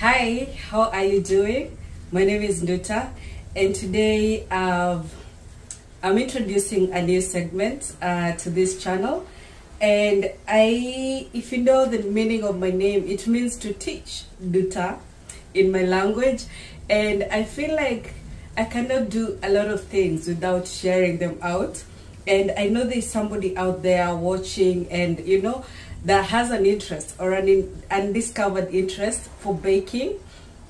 Hi, how are you doing? My name is Nduta, and today I'm introducing a new segment to this channel. And if you know the meaning of my name, it means to teach, Nduta, in my language. And I feel like I cannot do a lot of things without sharing them out. And I know there's somebody out there watching and, that has an interest or an undiscovered interest for baking.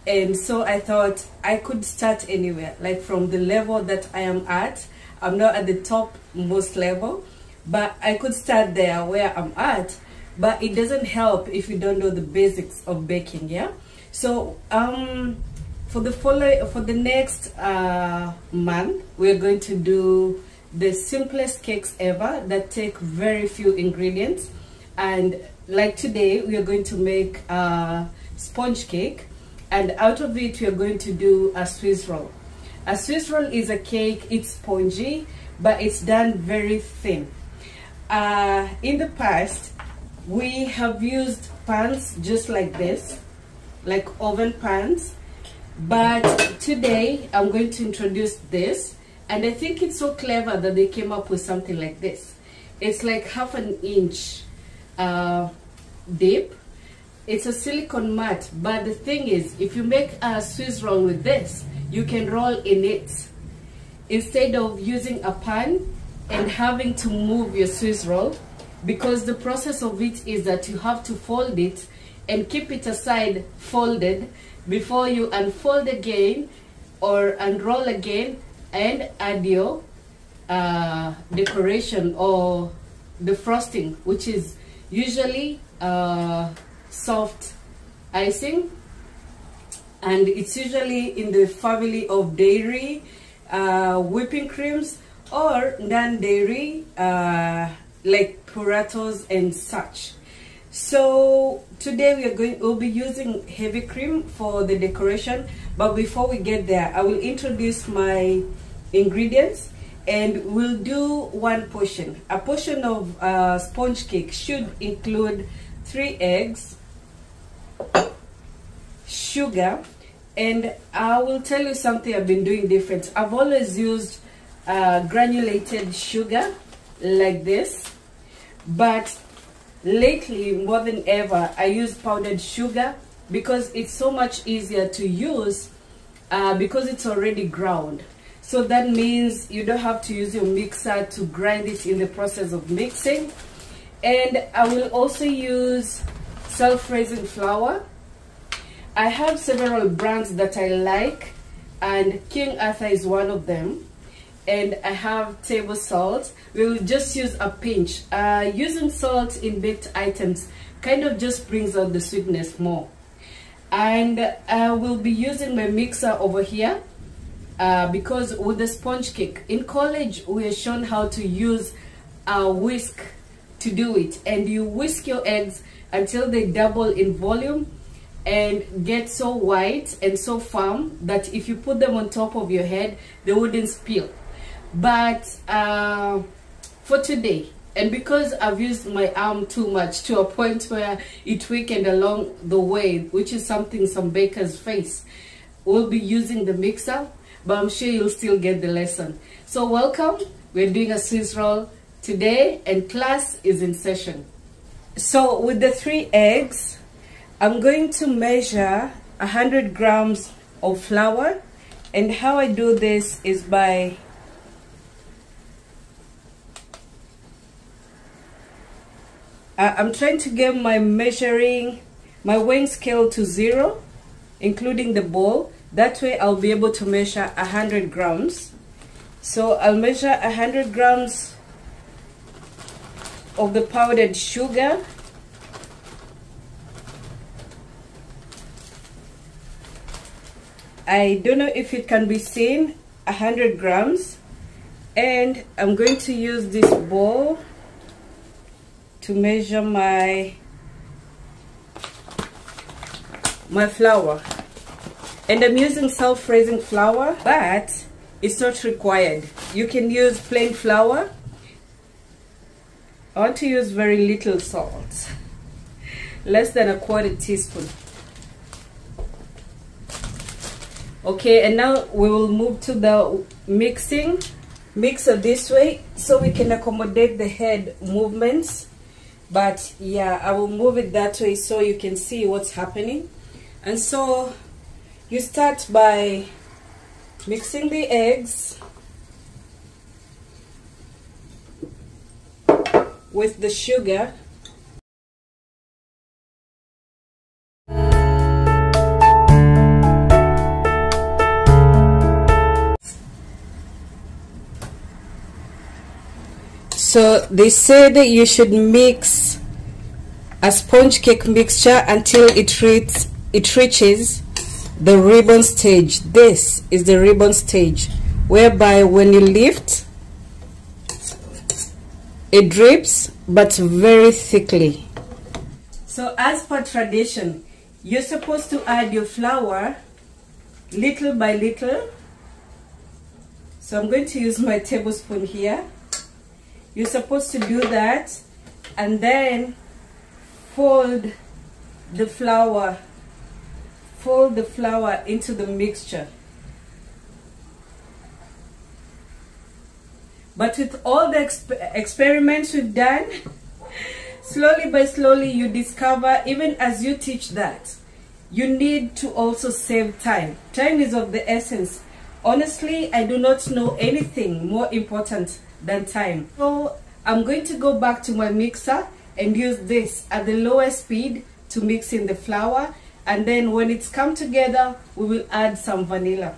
And so I thought I could start anywhere, like from the level that I am at. I'm not at the top most level, but I could start there where I'm at. But it doesn't help if you don't know the basics of baking, yeah? So for the next month, we're going to do the simplest cakes ever that take very few ingredients. And like today, we are going to make a sponge cake, and out of it we are going to do a Swiss roll. A Swiss roll is a cake, it's spongy, but it's done very thin. In the past, we have used pans just like this, like oven pans, but today I'm going to introduce this, and I think it's so clever that they came up with something like this. It's like 1/2 inch deep. It's a silicone mat, but the thing is, if you make a Swiss roll with this, you can roll in it instead of using a pan and having to move your Swiss roll, because the process of it is that you have to fold it and keep it aside folded before you unfold again or unroll again and add your decoration or the frosting, which is usually soft icing, and it's usually in the family of dairy, whipping creams, or non-dairy like burritos and such. So today we'll be using heavy cream for the decoration, but before we get there, I will introduce my ingredients. And we'll do one portion. A portion of sponge cake should include 3 eggs, sugar, and I will tell you something I've been doing different. I've always used granulated sugar like this, but lately, more than ever, I use powdered sugar because it's so much easier to use because it's already ground. So that means you don't have to use your mixer to grind it in the process of mixing. And I will also use self-raising flour. I have several brands that I like, and King Arthur is one of them. And I have table salt. We will just use a pinch. Using salt in baked items kind of just brings out the sweetness more. And I will be using my mixer over here. Because with the sponge cake, in college we are shown how to use a whisk to do it, and you whisk your eggs until they double in volume and get so white and so firm that if you put them on top of your head, they wouldn't spill. But for today, and because I've used my arm too much to a point where it weakened along the way, which is something some bakers face, we'll be using the mixer. But I'm sure you'll still get the lesson. So welcome, we're doing a Swiss roll today and class is in session. So with the 3 eggs, I'm going to measure 100 grams of flour. And how I do this is by I'm trying to get my weighing scale to 0, including the bowl. That way I'll be able to measure 100 grams. So I'll measure 100 grams of the powdered sugar. I don't know if it can be seen, 100 grams. And I'm going to use this bowl to measure my flour. And I'm using self-raising flour, but it's not required. You can use plain flour. I want to use very little salt, less than 1/4 teaspoon. Okay, and now we will move to the mixer this way so we can accommodate the head movements. But yeah, I will move it that way so you can see what's happening. And so you start by mixing the eggs with the sugar. So they said you should mix a sponge cake mixture until it reaches the ribbon stage. This is the ribbon stage, whereby when you lift, it drips, but very thickly. So as per tradition, you're supposed to add your flour little by little. So I'm going to use my tablespoon here. You're supposed to do that, and then fold the flour into the mixture. But with all the experiments we've done, slowly by slowly you discover, even as you teach that, you need to also save time. Time is of the essence. Honestly, I do not know anything more important than time. So I'm going to go back to my mixer and use this at the lowest speed to mix in the flour, and then when it's come together, we will add some vanilla.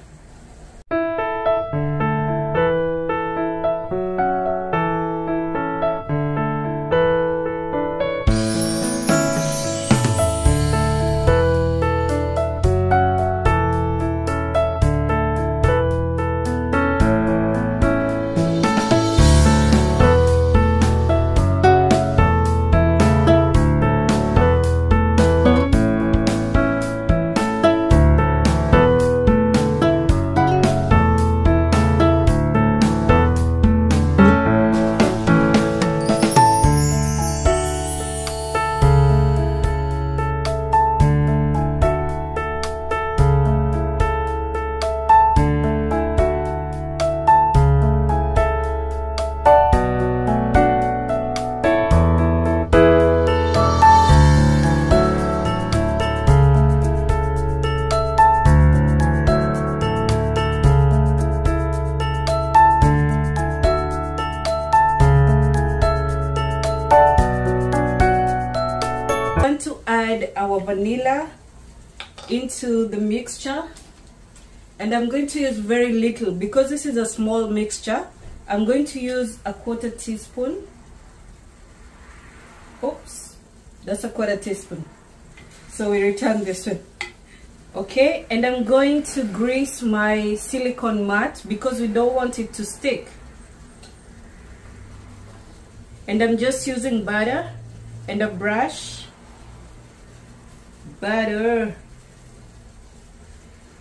Our vanilla into the mixture, and I'm going to use very little because this is a small mixture. I'm going to use a 1/4 teaspoon. Oops, that's a 1/4 teaspoon. So we return this one. Okay, and I'm going to grease my silicone mat because we don't want it to stick. And I'm just using butter and a brush. Butter.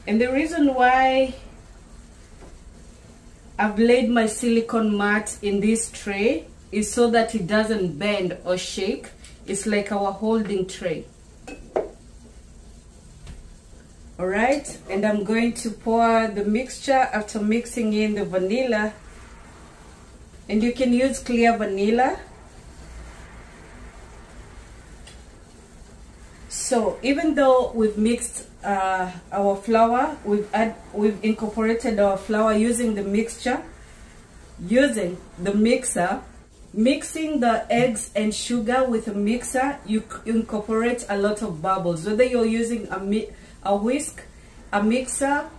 And the reason why I've laid my silicone mat in this tray is so that it doesn't bend or shake. It's like our holding tray. Alright, and I'm going to pour the mixture after mixing in the vanilla, and you can use clear vanilla. So even though we've mixed our flour, we've incorporated our flour using the mixture, using the mixer, mixing the eggs and sugar with a mixer, you incorporate a lot of bubbles. Whether you're using a whisk, a mixer,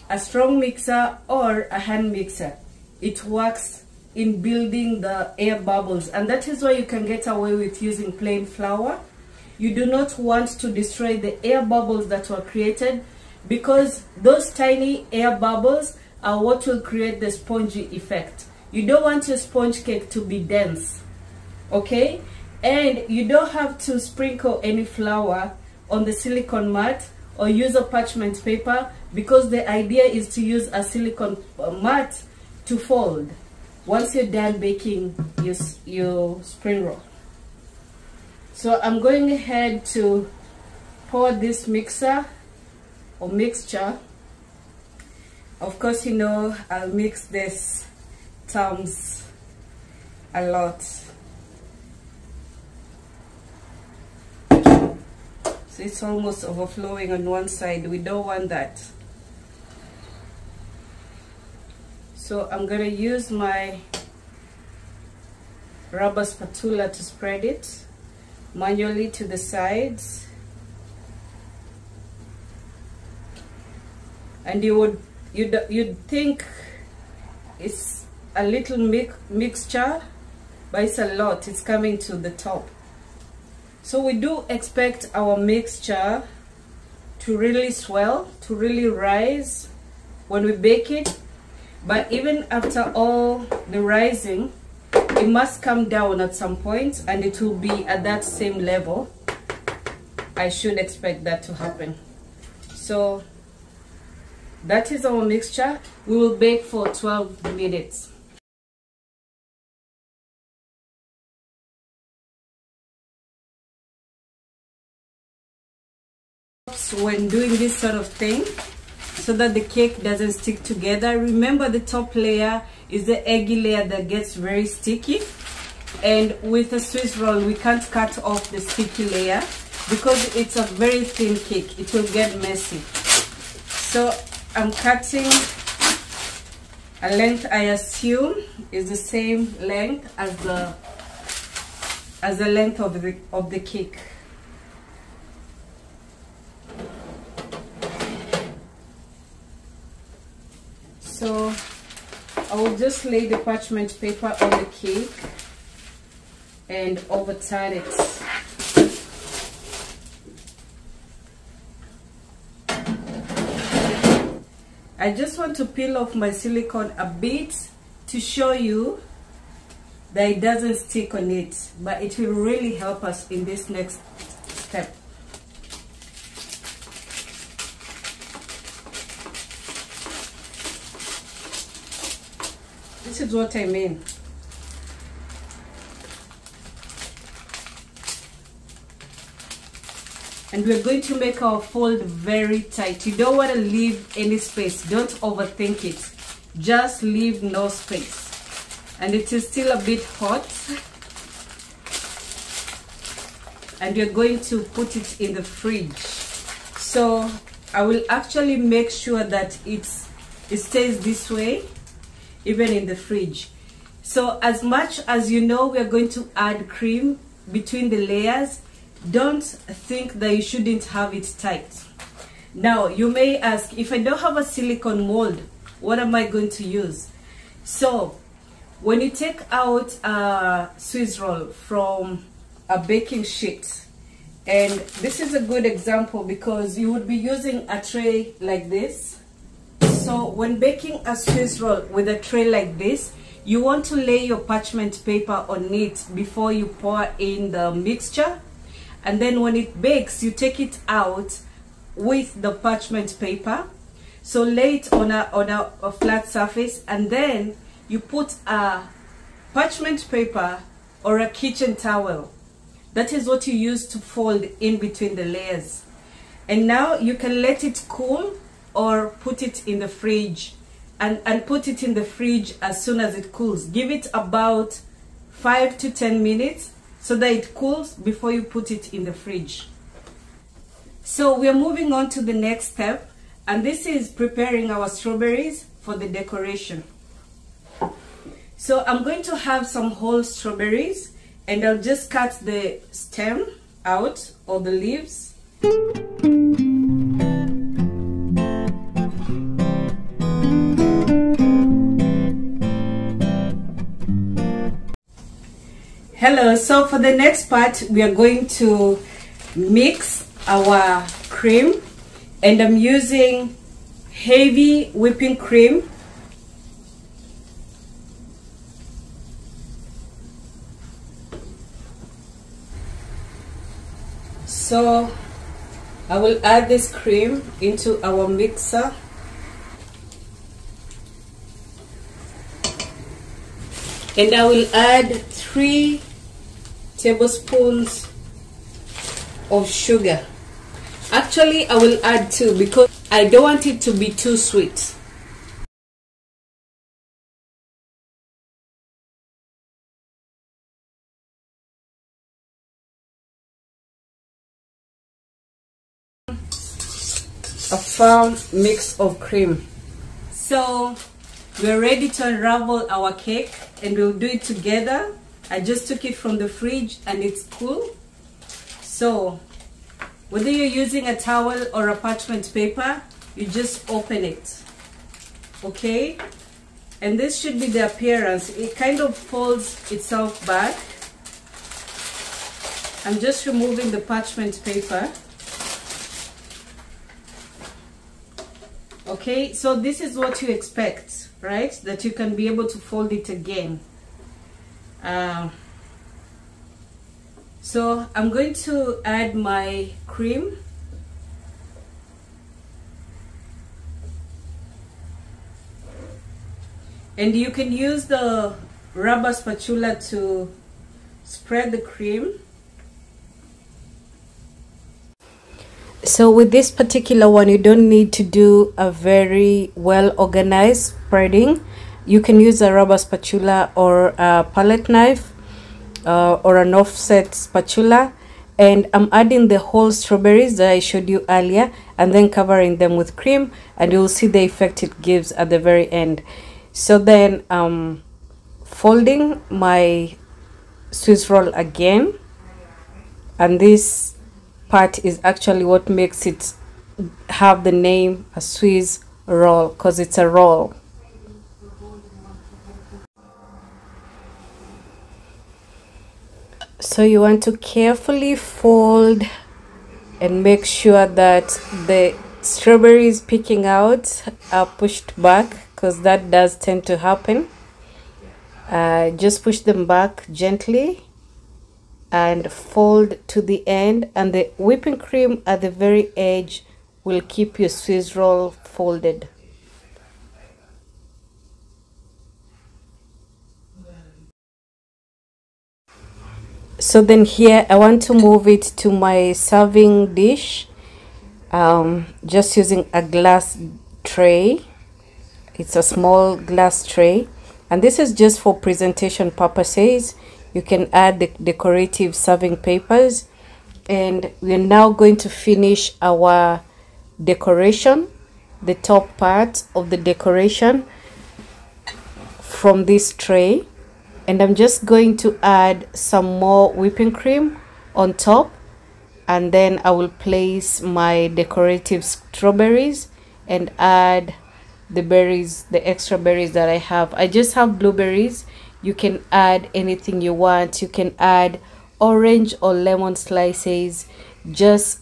a strong mixer, or a hand mixer, it works in building the air bubbles, and that is why you can get away with using plain flour. You do not want to destroy the air bubbles that were created, because those tiny air bubbles are what will create the spongy effect. You don't want your sponge cake to be dense, okay? And you don't have to sprinkle any flour on the silicone mat or use a parchment paper, because the idea is to use a silicone mat to fold once you're done baking your spring roll. So I'm going ahead to pour this mixture Of course, you know, I'll mix this thumbs a lot. So it's almost overflowing on one side. We don't want that. So I'm gonna use my rubber spatula to spread it manually to the sides. And you'd think it's a little mixture, but it's a lot. It's coming to the top. So we do expect our mixture to really swell, to really rise when we bake it. But even after all the rising, it must come down at some point, and it will be at that same level. I should expect that to happen. So that is our mixture. We will bake for 12 minutes. When doing this sort of thing, so that the cake doesn't stick together. Remember, the top layer is the eggy layer that gets very sticky, and with a Swiss roll we can't cut off the sticky layer because it's a very thin cake. It will get messy. So I'm cutting a length I assume is the same length as the length of the cake. So I will just lay the parchment paper on the cake and overturn it. I just want to peel off my silicone a bit to show you that it doesn't stick on it, but it will really help us in this next step. This is what I mean. And we're going to make our fold very tight. You don't want to leave any space. Don't overthink it. Just leave no space. And it is still a bit hot. And you're going to put it in the fridge. So I will actually make sure that it stays this way, even in the fridge. So as much as you know we are going to add cream between the layers, don't think that you shouldn't have it tight. Now you may ask, if I don't have a silicone mold, what am I going to use? So when you take out a Swiss roll from a baking sheet, and this is a good example because you would be using a tray like this. So when baking a Swiss roll with a tray like this, you want to lay your parchment paper on it before you pour in the mixture. And then when it bakes, you take it out with the parchment paper. So lay it on a flat surface, and then you put a parchment paper or a kitchen towel. That is what you use to fold in between the layers. And now you can let it cool or put it in the fridge, and put it in the fridge as soon as it cools. Give it about 5 to 10 minutes so that it cools before you put it in the fridge. So we are moving on to the next step, and this is preparing our strawberries for the decoration. So I'm going to have some whole strawberries, and I'll just cut the stem out, or the leaves. Hello, so for the next part we are going to mix our cream, and I'm using heavy whipping cream. So I will add this cream into our mixer. And I will add 3 tablespoons of sugar. Actually, I will add 2 because I don't want it to be too sweet. a firm mix of cream. So we're ready to unravel our cake, and we'll do it together. I just took it from the fridge and it's cool. So whether you're using a towel or a parchment paper, you just open it, okay? And this should be the appearance. It kind of folds itself back. I'm just removing the parchment paper. Okay, so this is what you expect, right? That you can be able to fold it again. So I'm going to add my cream. And you can use the rubber spatula to spread the cream. So with this particular one, you don't need to do a very well organized spreading. You can use a rubber spatula or a palette knife or an offset spatula. And I'm adding the whole strawberries that I showed you earlier and then covering them with cream, and you'll see the effect it gives at the very end. So then folding my Swiss roll again, and this part is actually what makes it have the name a Swiss roll, because it's a roll. So you want to carefully fold and make sure that the strawberries picking out are pushed back, because that does tend to happen. Just push them back gently and fold to the end, and the whipping cream at the very edge will keep your Swiss roll folded. So then here I want to move it to my serving dish, just using a glass tray. It's a small glass tray, and this is just for presentation purposes. You can add the decorative serving papers, and we're now going to finish our decoration, the top part of the decoration from this tray. And I'm just going to add some more whipping cream on top, and then I will place my decorative strawberries and add the berries, the extra berries that I have. I just have blueberries. You can add anything you want. You can add orange or lemon slices. Just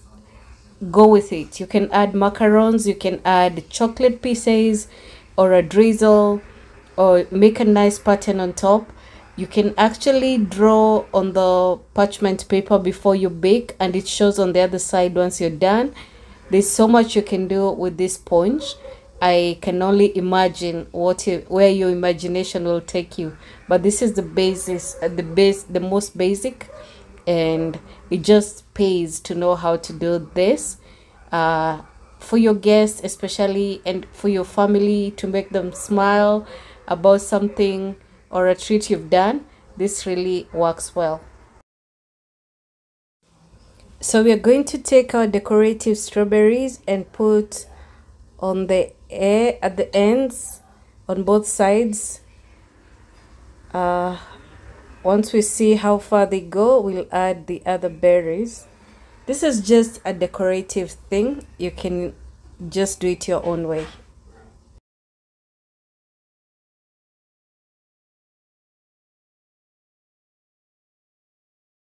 go with it. You can add macarons, you can add chocolate pieces or a drizzle, or make a nice pattern on top. You can actually draw on the parchment paper before you bake, and it shows on the other side once you're done. There's so much you can do with this sponge. I can only imagine where your imagination will take you, but this is the basis, the most basic, and it just pays to know how to do this for your guests especially, and for your family, to make them smile about something or a treat you've done. This really works well. So we are going to take our decorative strawberries and put on the air at the ends on both sides. Once we see how far they go, we'll add the other berries. This is just a decorative thing. You can just do it your own way.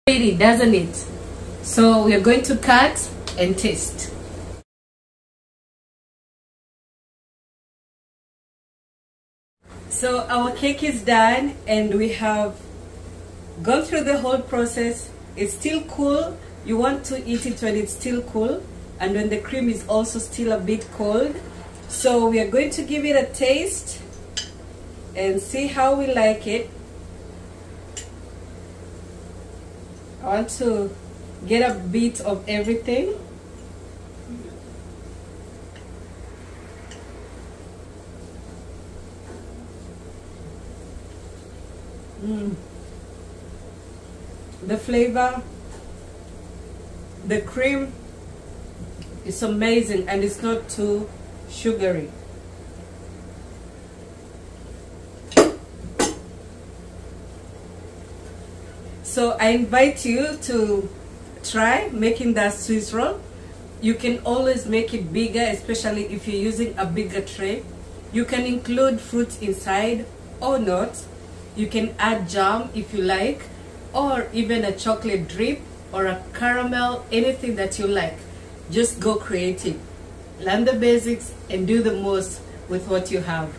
Pretty, doesn't it? So we are going to cut and taste. So our cake is done, and we have gone through the whole process. It's still cool. You want to eat it when it's still cool, and when the cream is also still a bit cold. So we are going to give it a taste and see how we like it. I want to get a bit of everything. The flavor, the cream It's amazing and it's not too sugary. So I invite you to try making that Swiss roll. You can always make it bigger, especially if you're using a bigger tray. You can include fruit inside or not. You can add jam if you like, or even a chocolate drip or a caramel, anything that you like. Just go creative. Learn the basics and do the most with what you have.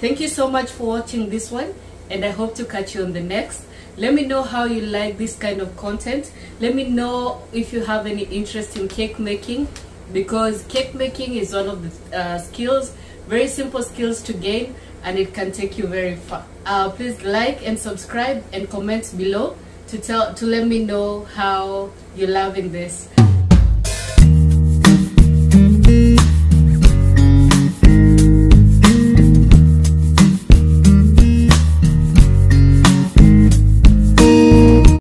Thank you so much for watching this one, and I hope to catch you on the next. Let me know how you like this kind of content. Let me know if you have any interest in cake making, because cake making is one of the skills, very simple skills to gain, and it can take you very far. Please like and subscribe and comment below to let me know how you're loving this.